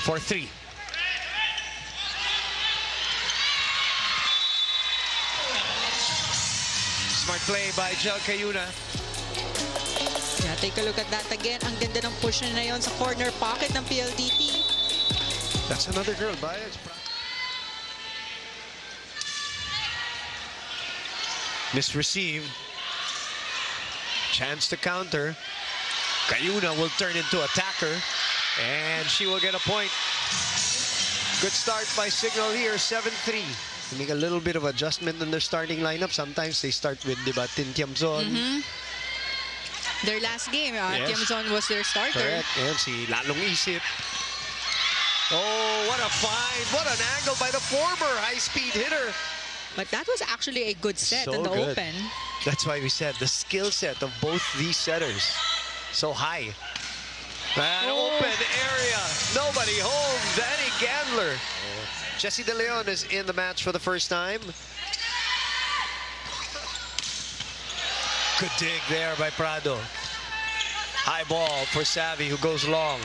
for 3. Smart play by Jel Cayuna. Yeah, take a look at that again. Ang ganda ng push na yon sa corner pocket ng PLDT. That's another girl, Baez. Misreceived. Chance to counter. Cayuna will turn into attacker. And she will get a point. Good start by Signal here, 7-3. They make a little bit of adjustment in their starting lineup. Sometimes they start with, diba, Tin Tiamzon. Their last game, Yes. Tiamzon was their starter. Correct. And si Lalong Isip. Oh, what a find. What an angle by the former high-speed hitter. But that was actually a good set So in the good. open. That's why we said the skill set of both these setters so high. An open area. Nobody home. Danny Gandler. Jessie De Leon is in the match for the first time. Good dig there by Prado. High ball for Savvy, who goes long.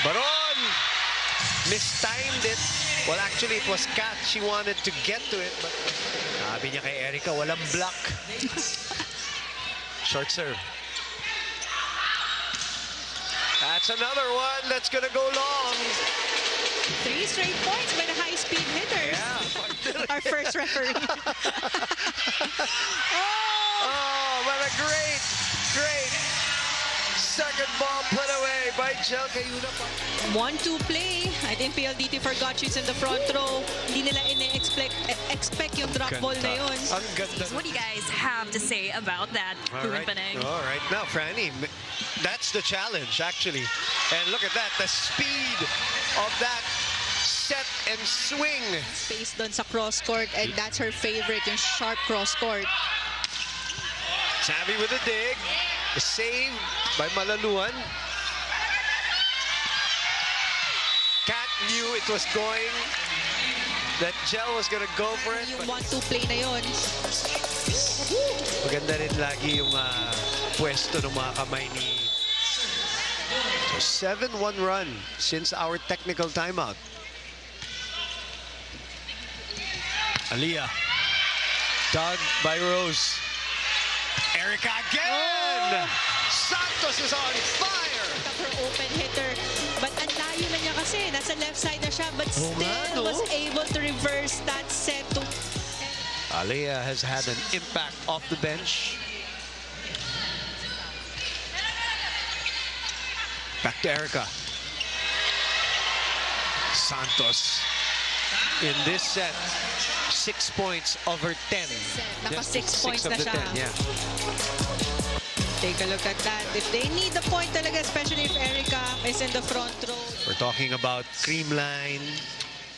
Baron mistimed it. Well, actually, it was Kat. She wanted to get to it, but sabi niya kay Erica, walang block. Short serve. That's another one that's gonna go long. 3 straight points by the high-speed hitters. Yeah. Our first referee. Oh, what a great second ball put away by Jel Cayuna. 1-2 play. I think PLDT forgot she's in the front row. Hindi nila expect yung drop ball na yun. Ang ganda. What do you guys have to say about that, All right. Panang? All right. Now, Franny, that's the challenge, actually. And look at that, the speed of that set and swing. Space doon sa cross court, and that's her favorite, yung sharp cross court. Savvy with a dig. The save by Malaluan. Kat knew it was going, that Jel was gonna go for it. Yung But 1-2 play na yun. maganda rin lagi yung pwesto ng mga kamay ni. So 7-1 run since our technical timeout. Aliyah. Dug by Rose. Erica again! Santos is on fire! Her open hitter. But ang layo na niya kasi. Nasa left side na siya. But Oo nga, still no? was able to reverse that set to... Aliyah has had an impact off the bench. Back to Erica. Santos in this set, 6 points over 10. Naka 6 points of na the siya. 10, yeah. Take a look at that. If they need the point talaga, especially if Erica is in the front row. We're talking about Creamline,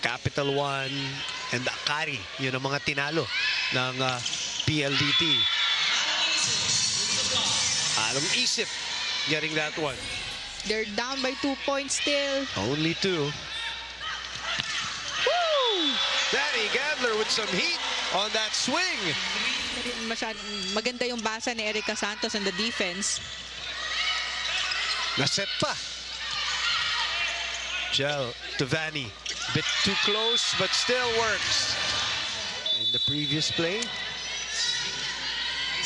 Capital One, and Akari. Yun ang mga tinalo ng PLDT. Along Isip getting that one. They're down by 2 points still. Only 2. Danny Gandler with some heat on that swing. Maganda yung basa ni Erica Santos in the defense. Naset pa. Jel to Vanny. Bit too close, but still works. In the previous play,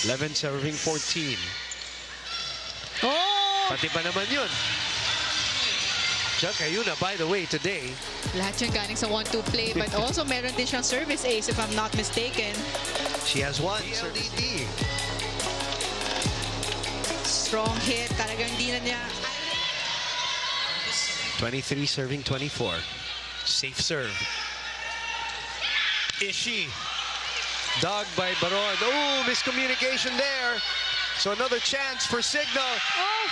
11 serving 14. Oh! Pati ba naman yun? Jel Cayuna, by the way, today. Lahat yung galing sa 1-2 play, but also meron din siyang service ace if I'm not mistaken. She has one. PLDT. Strong hit. Talagang hindi na niya... 23 serving 24. Safe serve. Ishi. Dug by Baron. Oh, miscommunication there. So another chance for Signal. Oh!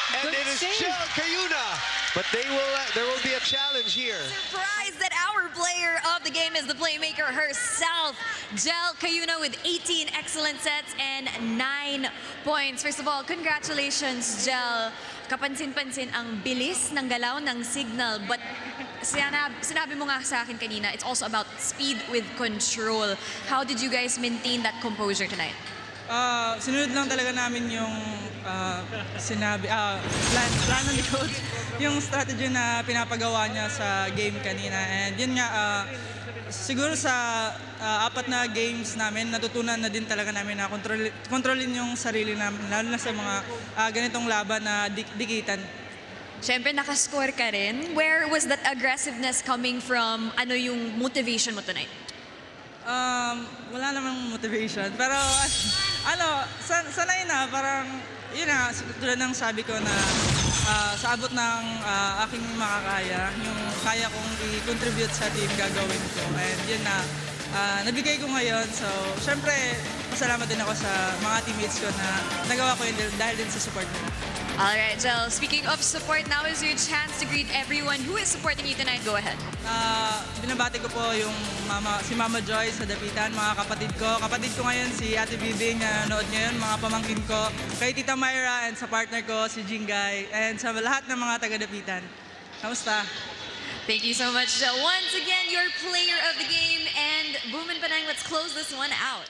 And Good it is save. Jel Cayuna. But there will be a challenge here. Surprised that our player of the game is the playmaker herself, Jel Cayuna, with 18 excellent sets and 9 points. First of all, congratulations, Jel. Kapansin-pansin ang bilis ng galaw ng Signal, but sinabi mo nga sa akin kanina, it's also about speed with control. How did you guys maintain that composure tonight? Sinunod lang talaga namin yung plano ni coach, yung strategy na pinapagawa niya sa game kanina. And yun nga, siguro sa 4 na games namin, natutunan na din talaga namin na kontrolin yung sarili namin, lalo na sa mga ganitong laban na dikitan. Siyempre, nakascore ka rin. Where was that aggressiveness coming from? Ano yung motivation mo tonight? Wala namang motivation. Pero, sanay na, parang, yun na, tulad ng sabi ko na sa abot ng aking makakaya, yung kaya kong i-contribute sa team, gagawin ko. And yun na, nabigay ko ngayon. So, syempre, pasalamat din ako sa mga teammates ko na nagawa ko yun dahil din sa support nila. Alright, Jel. Speaking of support, now is your chance to greet everyone who is supporting you tonight. Go ahead. Binabati ko po yung si Mama Joy sa Dapitan, mga kapatid ko. Kapatid ko ngayon si Ate Bibing na nanood ngayon, mga pamangkin ko. Kay Tita Myra and sa partner ko si Jingay. And sa lahat ng mga taga-Dapitan. Kamusta? Thank you so much, Jel. Once again, your player of the game. And Boom and Penang, let's close this one out.